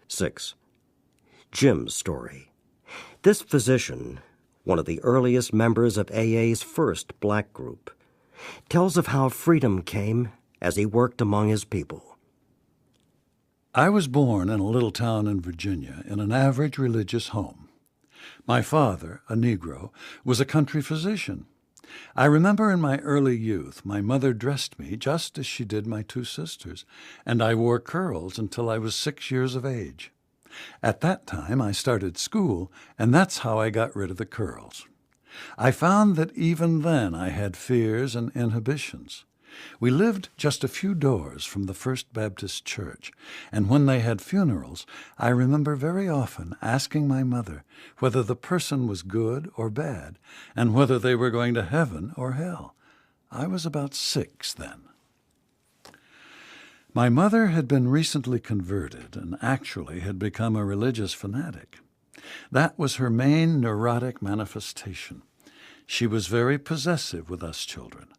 6. Jim's story. This physician, one of the earliest members of AA's first black group, tells of how freedom came as he worked among his people. I was born in a little town in Virginia in an average religious home. My father, a Negro, was a country physician. I remember in my early youth my mother dressed me just as she did my two sisters, and I wore curls until I was 6 years of age. At that time I started school, and that's how I got rid of the curls. I found that even then I had fears and inhibitions. We lived just a few doors from the First Baptist Church, and when they had funerals, I remember very often asking my mother whether the person was good or bad, and whether they were going to heaven or hell. I was about 6 then. My mother had been recently converted and actually had become a religious fanatic. That was her main neurotic manifestation. She was very possessive with us children.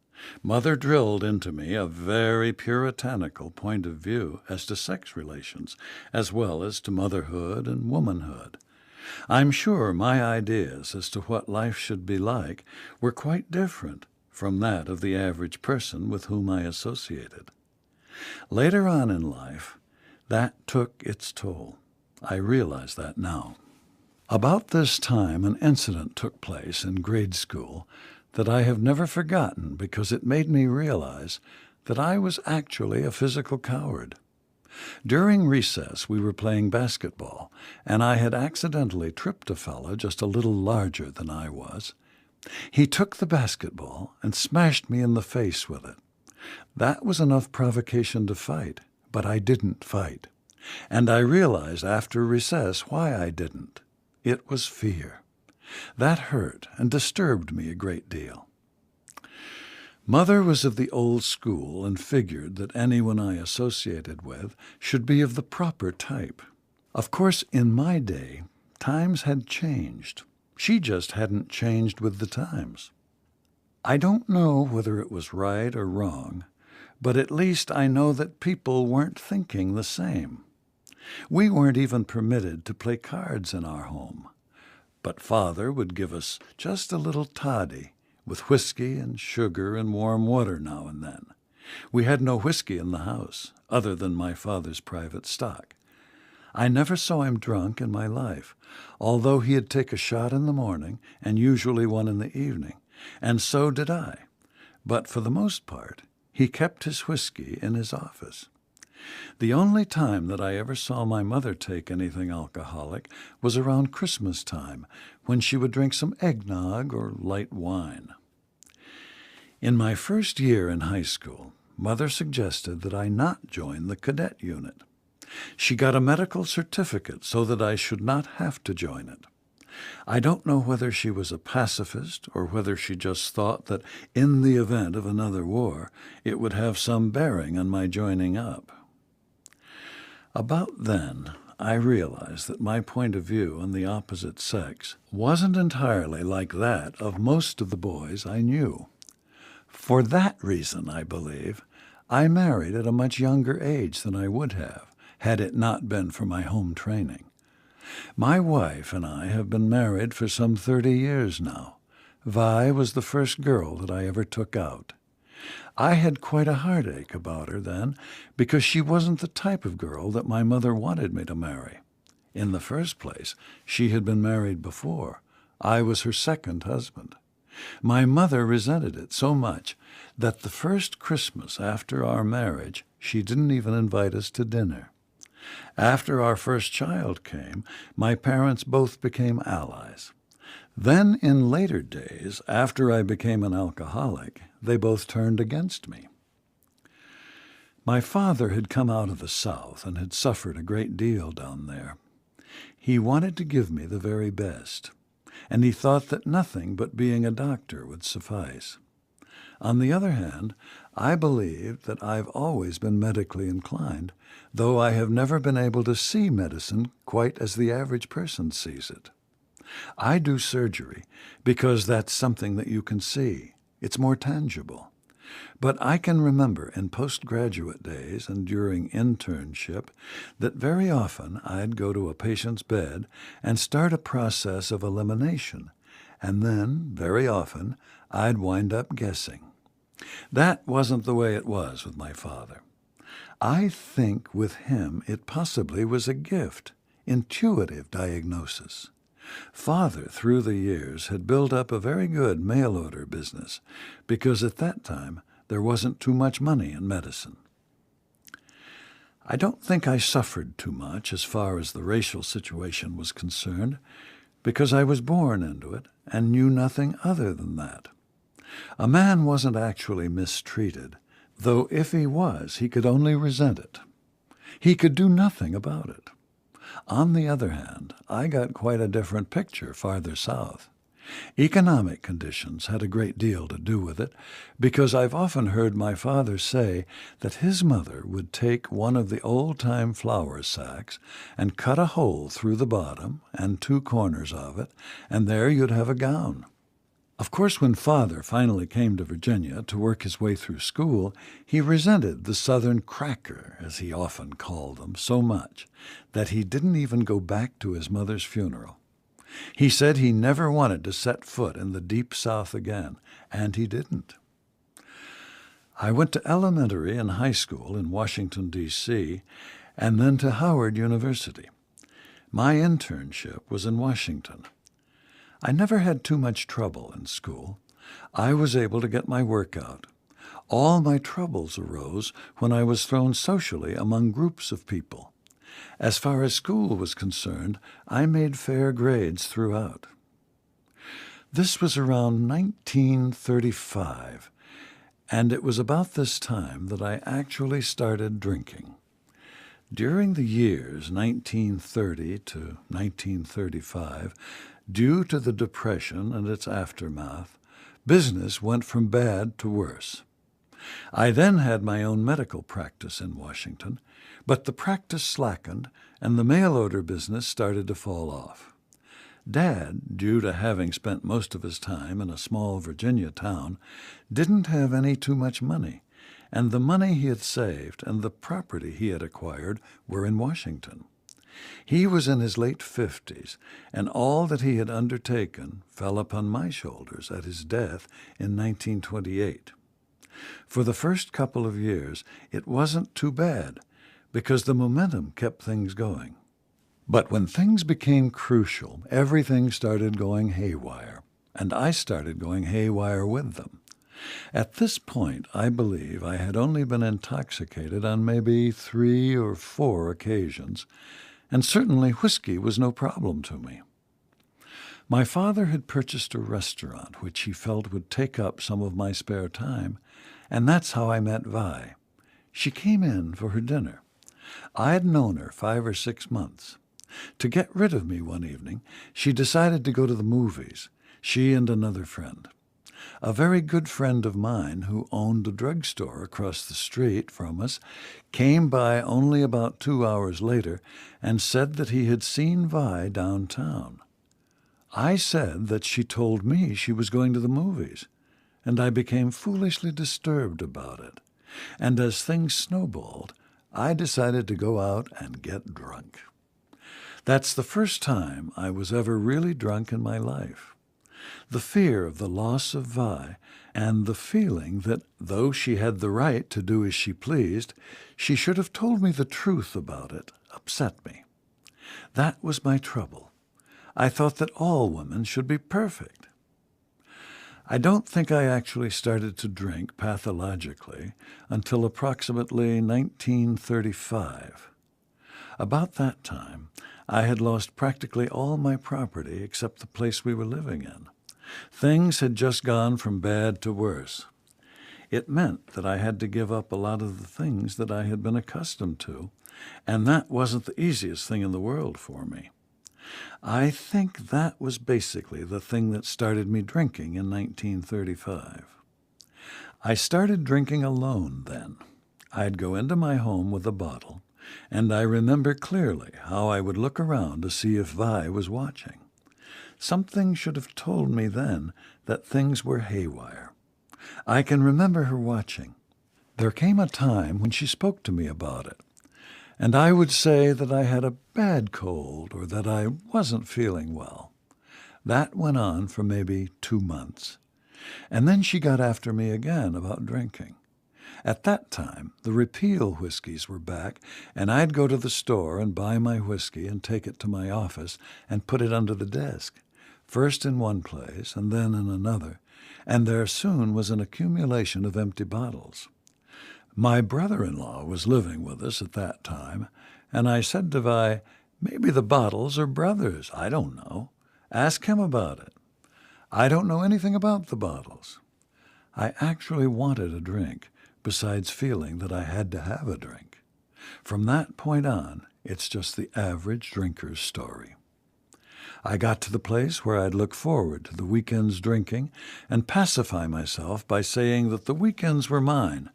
Mother drilled into me a very puritanical point of view as to sex relations, as well as to motherhood and womanhood. I'm sure my ideas as to what life should be like were quite different from that of the average person with whom I associated. Later on in life, that took its toll. I realize that now. About this time, an incident took place in grade school that I have never forgotten because it made me realize that I was actually a physical coward. During recess, we were playing basketball, and I had accidentally tripped a fellow just a little larger than I was. He took the basketball and smashed me in the face with it. That was enough provocation to fight, but I didn't fight. And I realized after recess why I didn't. It was fear. That hurt and disturbed me a great deal. Mother was of the old school and figured that anyone I associated with should be of the proper type. Of course, in my day, times had changed. She just hadn't changed with the times. I don't know whether it was right or wrong, but at least I know that people weren't thinking the same. We weren't even permitted to play cards in our home. But Father would give us just a little toddy with whiskey and sugar and warm water now and then. We had no whiskey in the house, other than my father's private stock. I never saw him drunk in my life, although he'd take a shot in the morning and usually one in the evening, and so did I. But for the most part, he kept his whiskey in his office. The only time that I ever saw my mother take anything alcoholic was around Christmas time, when she would drink some eggnog or light wine. In my first year in high school, Mother suggested that I not join the cadet unit. She got a medical certificate so that I should not have to join it. I don't know whether she was a pacifist or whether she just thought that in the event of another war, it would have some bearing on my joining up. About then, I realized that my point of view on the opposite sex wasn't entirely like that of most of the boys I knew. For that reason, I believe, I married at a much younger age than I would have, had it not been for my home training. My wife and I have been married for some 30 years now. Vi was the first girl that I ever took out. I had quite a heartache about her then, because she wasn't the type of girl that my mother wanted me to marry. In the first place, she had been married before. I was her second husband. My mother resented it so much that the first Christmas after our marriage, she didn't even invite us to dinner. After our first child came, my parents both became allies. Then, in later days, after I became an alcoholic, they both turned against me. My father had come out of the South and had suffered a great deal down there. He wanted to give me the very best, and he thought that nothing but being a doctor would suffice. On the other hand, I believe that I've always been medically inclined, though I have never been able to see medicine quite as the average person sees it. I do surgery because that's something that you can see. It's more tangible. But I can remember in postgraduate days and during internship that very often I'd go to a patient's bed and start a process of elimination, and then, very often, I'd wind up guessing. That wasn't the way it was with my father. I think with him it possibly was a gift, intuitive diagnosis. Father, through the years, had built up a very good mail-order business because at that time there wasn't too much money in medicine. I don't think I suffered too much as far as the racial situation was concerned because I was born into it and knew nothing other than that. A man wasn't actually mistreated, though if he was, he could only resent it. He could do nothing about it. On the other hand, I got quite a different picture farther south. Economic conditions had a great deal to do with it, because I've often heard my father say that his mother would take one of the old-time flour sacks and cut a hole through the bottom and 2 corners of it, and there you'd have a gown. Of course, when Father finally came to Virginia to work his way through school, he resented the Southern cracker, as he often called them, so much that he didn't even go back to his mother's funeral. He said he never wanted to set foot in the deep South again, and he didn't. I went to elementary and high school in Washington, D.C., and then to Howard University. My internship was in Washington. I never had too much trouble in school. I was able to get my work out. All my troubles arose when I was thrown socially among groups of people. As far as school was concerned, I made fair grades throughout. This was around 1935, and it was about this time that I actually started drinking. During the years 1930 to 1935, due to the Depression and its aftermath, business went from bad to worse. I then had my own medical practice in Washington, but the practice slackened and the mail-order business started to fall off. Dad, due to having spent most of his time in a small Virginia town, didn't have any too much money, and the money he had saved and the property he had acquired were in Washington. He was in his late 50s, and all that he had undertaken fell upon my shoulders at his death in 1928. For the first couple of years, it wasn't too bad, because the momentum kept things going. But when things became crucial, everything started going haywire, and I started going haywire with them. At this point, I believe I had only been intoxicated on maybe 3 or 4 occasions, and certainly whiskey was no problem to me. My father had purchased a restaurant which he felt would take up some of my spare time, and that's how I met Vi. She came in for her dinner. I had known her 5 or 6 months. To get rid of me one evening, she decided to go to the movies, she and another friend. A very good friend of mine who owned a drugstore across the street from us came by only about 2 hours later and said that he had seen Vi downtown. I said that she told me she was going to the movies, and I became foolishly disturbed about it. And as things snowballed, I decided to go out and get drunk. That's the first time I was ever really drunk in my life. The fear of the loss of Vi and the feeling that, though she had the right to do as she pleased, she should have told me the truth about it, upset me. That was my trouble. I thought that all women should be perfect. I don't think I actually started to drink pathologically until approximately 1935. About that time, I had lost practically all my property except the place we were living in. Things had just gone from bad to worse. It meant that I had to give up a lot of the things that I had been accustomed to, and that wasn't the easiest thing in the world for me. I think that was basically the thing that started me drinking in 1935. I started drinking alone then. I'd go into my home with a bottle, and I remember clearly how I would look around to see if Vi was watching. Something should have told me then that things were haywire. I can remember her watching. There came a time when she spoke to me about it, and I would say that I had a bad cold or that I wasn't feeling well. That went on for maybe 2 months. And then she got after me again about drinking. At that time, the repeal whiskeys were back, and I'd go to the store and buy my whiskey and take it to my office and put it under the desk, first in one place and then in another, and there soon was an accumulation of empty bottles. My brother-in-law was living with us at that time, and I said to Vi, "Maybe the bottles are brothers. I don't know. Ask him about it." I don't know anything about the bottles. I actually wanted a drink, besides feeling that I had to have a drink. From that point on, it's just the average drinker's story. I got to the place where I'd look forward to the weekend's drinking and pacify myself by saying that the weekends were mine,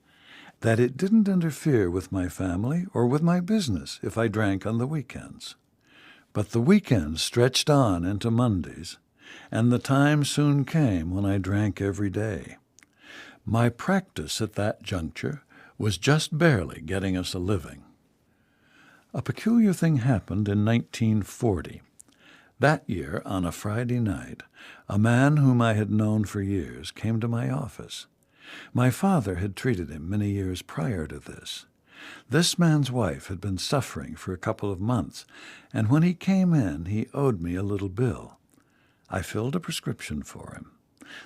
that it didn't interfere with my family or with my business if I drank on the weekends. But the weekends stretched on into Mondays, and the time soon came when I drank every day. My practice at that juncture was just barely getting us a living. A peculiar thing happened in 1940. That year, on a Friday night, a man whom I had known for years came to my office. My father had treated him many years prior to this. This man's wife had been suffering for a couple of months, and when he came in, he owed me a little bill. I filled a prescription for him.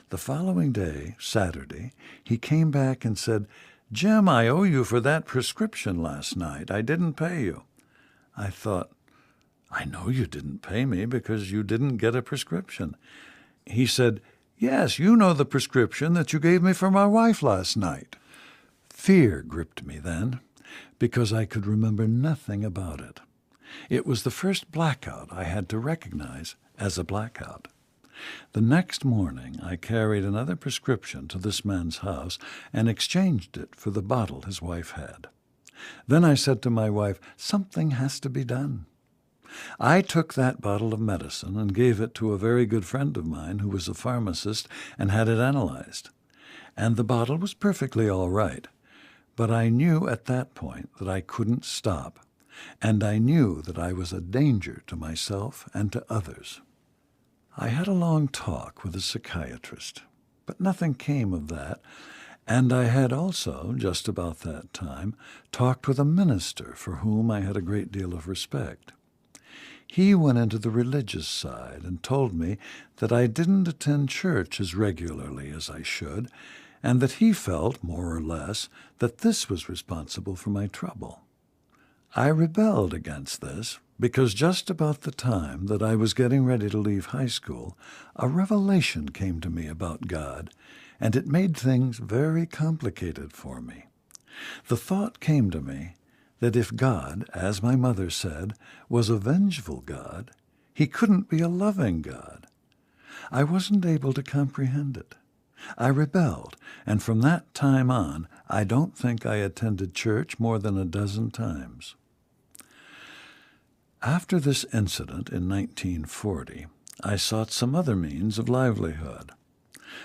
The following day, Saturday, he came back and said, "Jim, I owe you for that prescription last night. I didn't pay you." I thought, "I know you didn't pay me because you didn't get a prescription." He said, "Yes, you know the prescription that you gave me for my wife last night." Fear gripped me then, because I could remember nothing about it. It was the first blackout I had to recognize as a blackout. The next morning I carried another prescription to this man's house and exchanged it for the bottle his wife had. Then I said to my wife, "Something has to be done." I took that bottle of medicine and gave it to a very good friend of mine who was a pharmacist and had it analyzed. And the bottle was perfectly all right. But I knew at that point that I couldn't stop, and I knew that I was a danger to myself and to others. I had a long talk with a psychiatrist, but nothing came of that, and I had also, just about that time, talked with a minister for whom I had a great deal of respect. He went into the religious side and told me that I didn't attend church as regularly as I should, and that he felt, more or less, that this was responsible for my trouble. I rebelled against this because just about the time that I was getting ready to leave high school, a revelation came to me about God, and it made things very complicated for me. The thought came to me that if God, as my mother said, was a vengeful God, he couldn't be a loving God. I wasn't able to comprehend it. I rebelled, and from that time on, I don't think I attended church more than a dozen times. After this incident in 1940, I sought some other means of livelihood.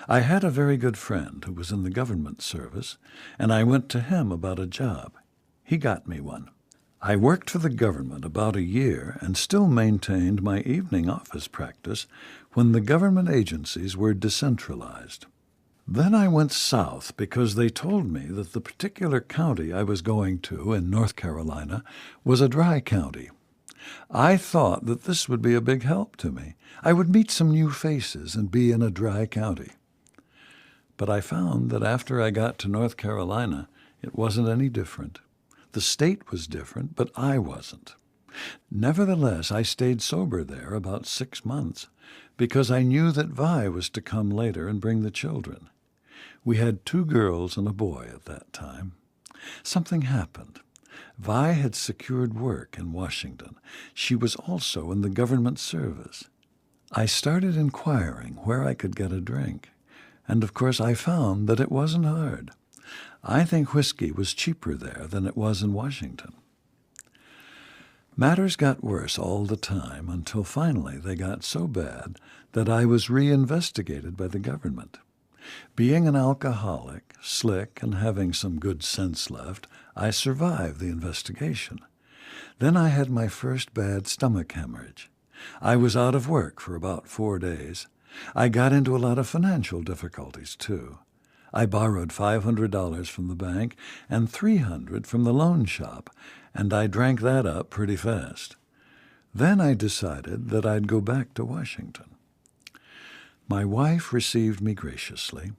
I had a very good friend who was in the government service, and I went to him about a job. He got me one. I worked for the government about a year and still maintained my evening office practice when the government agencies were decentralized. Then I went south because they told me that the particular county I was going to in North Carolina was a dry county. I thought that this would be a big help to me. I would meet some new faces and be in a dry county. But I found that after I got to North Carolina, it wasn't any different. The state was different, but I wasn't. Nevertheless, I stayed sober there about 6 months because I knew that Vi was to come later and bring the children. We had 2 girls and a boy at that time. Something happened. Vi had secured work in Washington. She was also in the government service. I started inquiring where I could get a drink, and of course I found that it wasn't hard. I think whiskey was cheaper there than it was in Washington. Matters got worse all the time until finally they got so bad that I was reinvestigated by the government. Being an alcoholic, slick, and having some good sense left, I survived the investigation. Then I had my first bad stomach hemorrhage. I was out of work for about 4 days. I got into a lot of financial difficulties, too. I borrowed $500 from the bank and $300 from the loan shop, and I drank that up pretty fast. Then I decided that I'd go back to Washington. My wife received me graciously,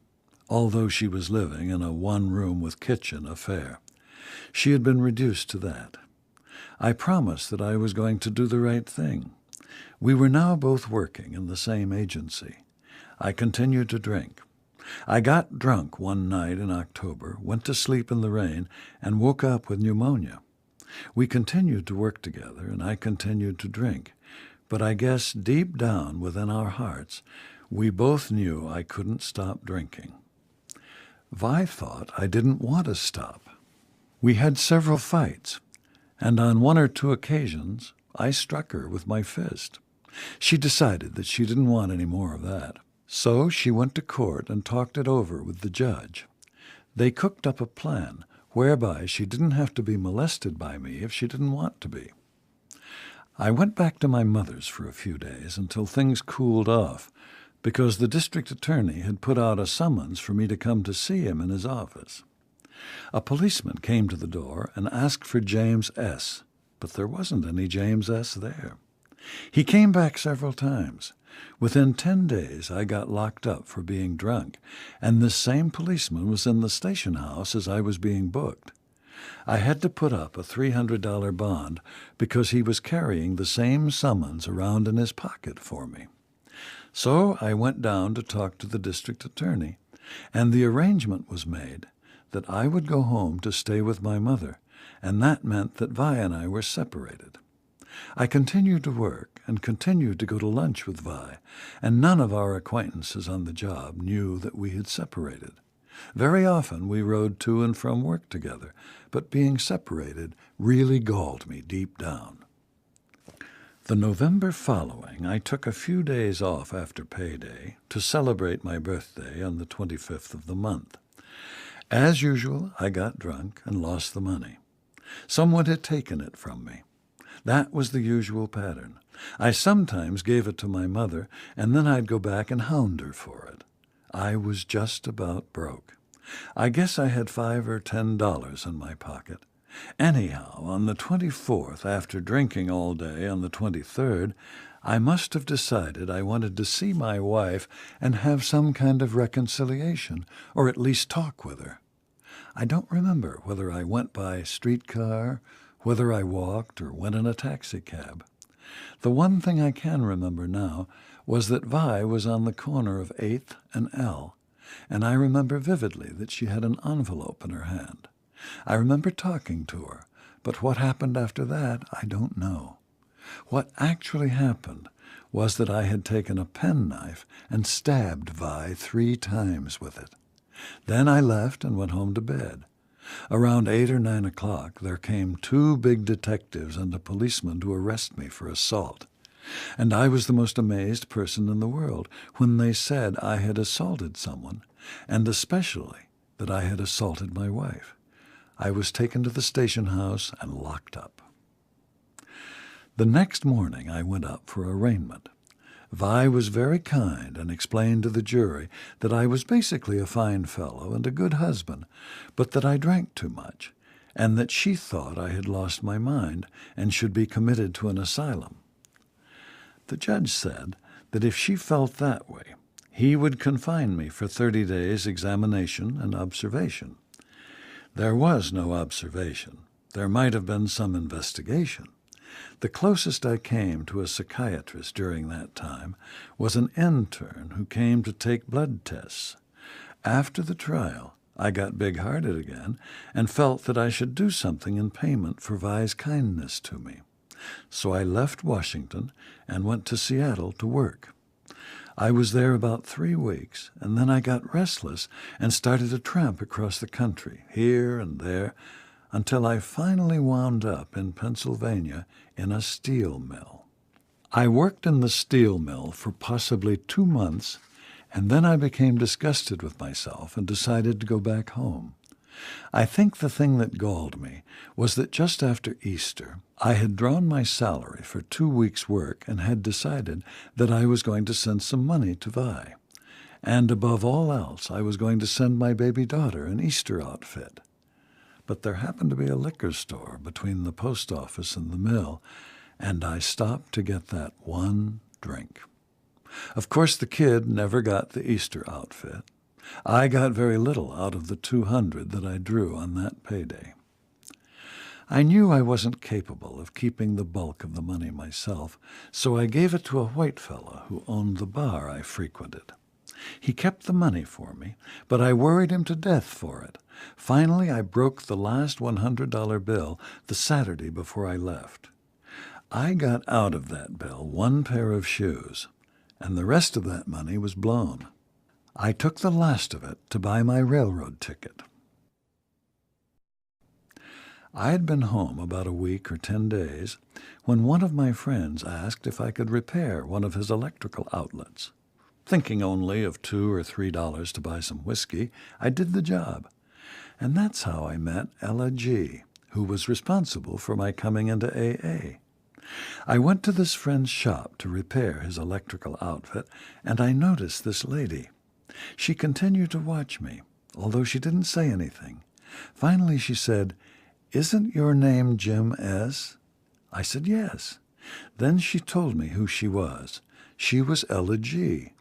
although she was living in a one-room with kitchen affair. She had been reduced to that. I promised that I was going to do the right thing. We were now both working in the same agency. I continued to drink. I got drunk one night in October, went to sleep in the rain, and woke up with pneumonia. We continued to work together, and I continued to drink. But I guess deep down within our hearts, we both knew I couldn't stop drinking. Vi thought I didn't want to stop. We had several fights, and on 1 or 2 occasions, I struck her with my fist. She decided that she didn't want any more of that. So she went to court and talked it over with the judge. They cooked up a plan whereby she didn't have to be molested by me if she didn't want to be. I went back to my mother's for a few days until things cooled off, because the district attorney had put out a summons for me to come to see him in his office. A policeman came to the door and asked for James S., but there wasn't any James S. there. He came back several times. Within 10 days, I got locked up for being drunk, and this same policeman was in the station house as I was being booked. I had to put up a $300 bond because he was carrying the same summons around in his pocket for me. So I went down to talk to the district attorney, and the arrangement was made that I would go home to stay with my mother, and that meant that Vi and I were separated. I continued to work and continued to go to lunch with Vi, and none of our acquaintances on the job knew that we had separated. Very often we rode to and from work together, but being separated really galled me deep down. The November following, I took a few days off after payday to celebrate my birthday on the 25th of the month. As usual, I got drunk and lost the money. Someone had taken it from me. That was the usual pattern. I sometimes gave it to my mother, and then I'd go back and hound her for it. I was just about broke. I guess I had $5 or $10 in my pocket. Anyhow, on the 24th, after drinking all day on the 23rd, I must have decided I wanted to see my wife and have some kind of reconciliation, or at least talk with her. I don't remember whether I went by streetcar, whether I walked or went in a taxicab. The one thing I can remember now was that Vi was on the corner of 8th and L, and I remember vividly that she had an envelope in her hand. I remember talking to her, but what happened after that, I don't know. What actually happened was that I had taken a penknife and stabbed Vi 3 times with it. Then I left and went home to bed. Around 8 or 9 o'clock, there came 2 big detectives and a policeman to arrest me for assault. And I was the most amazed person in the world when they said I had assaulted someone, and especially that I had assaulted my wife. I was taken to the station house and locked up. The next morning I went up for arraignment. Vi was very kind and explained to the jury that I was basically a fine fellow and a good husband, but that I drank too much, and that she thought I had lost my mind and should be committed to an asylum. The judge said that if she felt that way, he would confine me for 30 days' examination and observation. There was no observation. There might have been some investigation. The closest I came to a psychiatrist during that time was an intern who came to take blood tests. After the trial, I got big-hearted again and felt that I should do something in payment for Vi's kindness to me. So I left Washington and went to Seattle to work. I was there about 3 weeks, and then I got restless and started to tramp across the country, here and there, until I finally wound up in Pennsylvania in a steel mill. I worked in the steel mill for possibly 2 months, And then I became disgusted with myself and decided to go back home. I think the thing that galled me was that just after Easter, I had drawn my salary for 2 weeks' work and had decided that I was going to send some money to Vi. And above all else, I was going to send my baby daughter an Easter outfit. But there happened to be a liquor store between the post office and the mill, and I stopped to get that one drink. Of course, the kid never got the Easter outfit. I got very little out of the $200 that I drew on that payday. I knew I wasn't capable of keeping the bulk of the money myself, so I gave it to a white fellow who owned the bar I frequented. He kept the money for me, but I worried him to death for it. Finally, I broke the last $100 bill the Saturday before I left. I got out of that bill 1 pair of shoes, and the rest of that money was blown. I took the last of it to buy my railroad ticket. I had been home about a week or 10 days when one of my friends asked if I could repair one of his electrical outlets. Thinking only of $2 or $3 to buy some whiskey, I did the job. And that's how I met Ella G., who was responsible for my coming into AA. I went to this friend's shop to repair his electrical outfit, and I noticed this lady. She continued to watch me, although she didn't say anything. Finally she said, "Isn't your name Jim S.?" I said yes. Then she told me who she was. She was Ella G.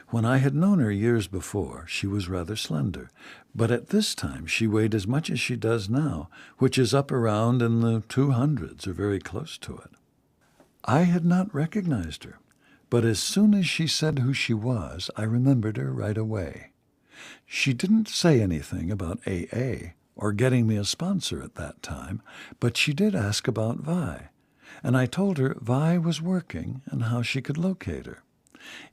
When I had known her years before, she was rather slender, but at this time she weighed as much as she does now, which is up around in the 200s or very close to it. I had not recognized her, but as soon as she said who she was, I remembered her right away. She didn't say anything about AA or getting me a sponsor at that time, but she did ask about Vi, and I told her Vi was working and how she could locate her.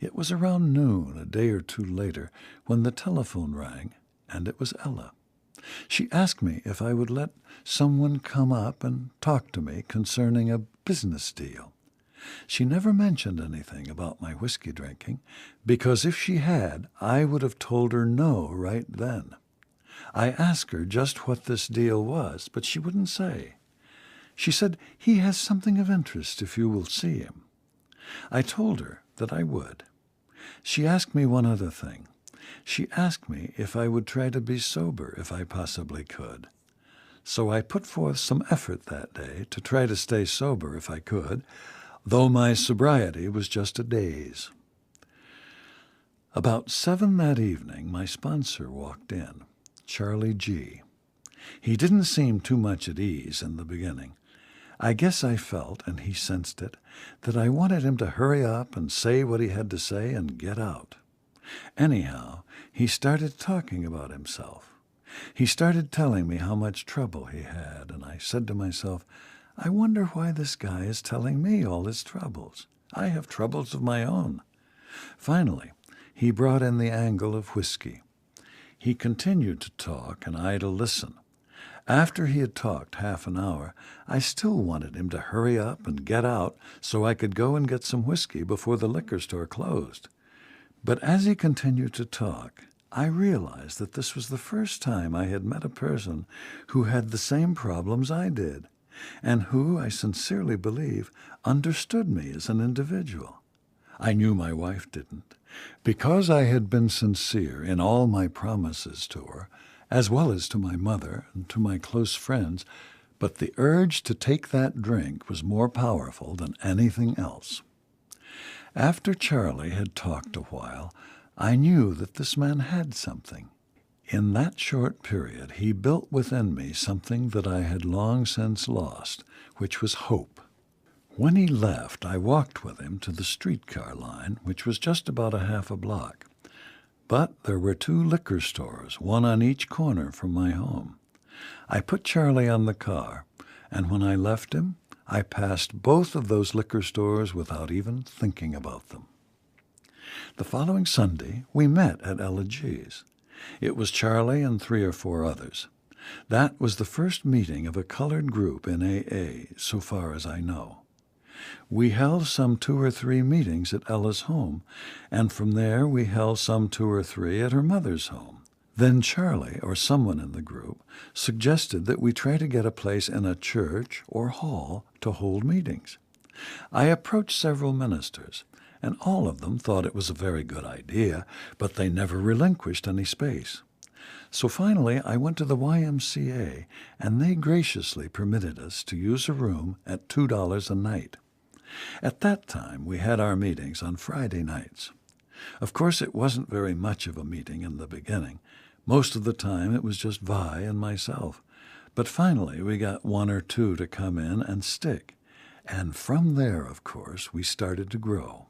It was around noon, a day or two later, when the telephone rang, and it was Ella. She asked me if I would let someone come up and talk to me concerning a business deal. She never mentioned anything about my whiskey drinking, because if she had, I would have told her no right then. I asked her just what this deal was, but she wouldn't say. She said, "He has something of interest if you will see him." I told her that I would. She asked me one other thing. She asked me if I would try to be sober if I possibly could. So I put forth some effort that day to try to stay sober if I could, though my sobriety was just a daze. About 7 that evening, my sponsor walked in, Charlie G. He didn't seem too much at ease in the beginning. I guess I felt, and he sensed it, that I wanted him to hurry up and say what he had to say and get out. Anyhow, he started talking about himself. He started telling me how much trouble he had, and I said to myself, I wonder why this guy is telling me all his troubles. I have troubles of my own. Finally, he brought in the angle of whiskey. He continued to talk, and I to listen. After he had talked half an hour, I still wanted him to hurry up and get out so I could go and get some whiskey before the liquor store closed. But as he continued to talk, I realized that this was the first time I had met a person who had the same problems I did, and who, I sincerely believe, understood me as an individual. I knew my wife didn't. Because I had been sincere in all my promises to her, as well as to my mother and to my close friends, but the urge to take that drink was more powerful than anything else. After Charlie had talked a while, I knew that this man had something. In that short period, he built within me something that I had long since lost, which was hope. When he left, I walked with him to the streetcar line, which was just about a half a block. But there were 2 liquor stores, one on each corner from my home. I put Charlie on the car, and when I left him, I passed both of those liquor stores without even thinking about them. The following Sunday, we met at Ella G's. It was Charlie and 3 or 4 others. That was the first meeting of a colored group in AA, so far as I know. We held some 2 or 3 meetings at Ella's home, and from there we held some 2 or 3 at her mother's home. Then Charlie, or someone in the group, suggested that we try to get a place in a church or hall to hold meetings. I approached several ministers, and all of them thought it was a very good idea, but they never relinquished any space. So finally I went to the YMCA, and they graciously permitted us to use a room at $2 a night. At that time we had our meetings on Friday nights. Of course it wasn't very much of a meeting in the beginning. Most of the time it was just Vi and myself. But finally we got 1 or 2 to come in and stick. And from there, of course, we started to grow.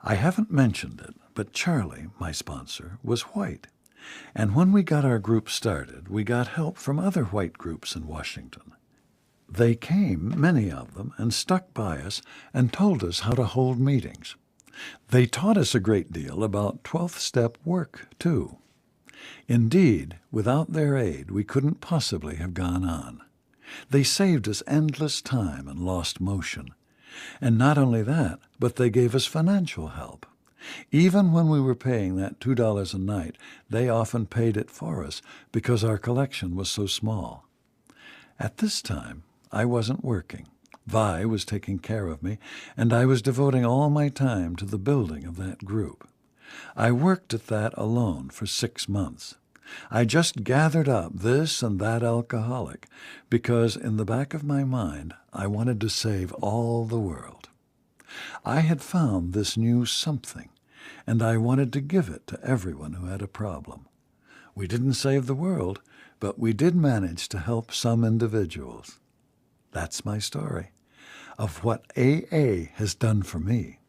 I haven't mentioned it, but Charlie, my sponsor, was white. And when we got our group started, we got help from other white groups in Washington. They came, many of them, and stuck by us and told us how to hold meetings. They taught us a great deal about 12th step work, too. Indeed, without their aid, we couldn't possibly have gone on. They saved us endless time and lost motion. And not only that, but they gave us financial help. Even when we were paying that $2 a night, they often paid it for us because our collection was so small. At this time, I wasn't working. Vi was taking care of me, and I was devoting all my time to the building of that group. I worked at that alone for 6 months. I just gathered up this and that alcoholic because in the back of my mind I wanted to save all the world. I had found this new something, and I wanted to give it to everyone who had a problem. We didn't save the world, but we did manage to help some individuals. That's my story of what AA has done for me.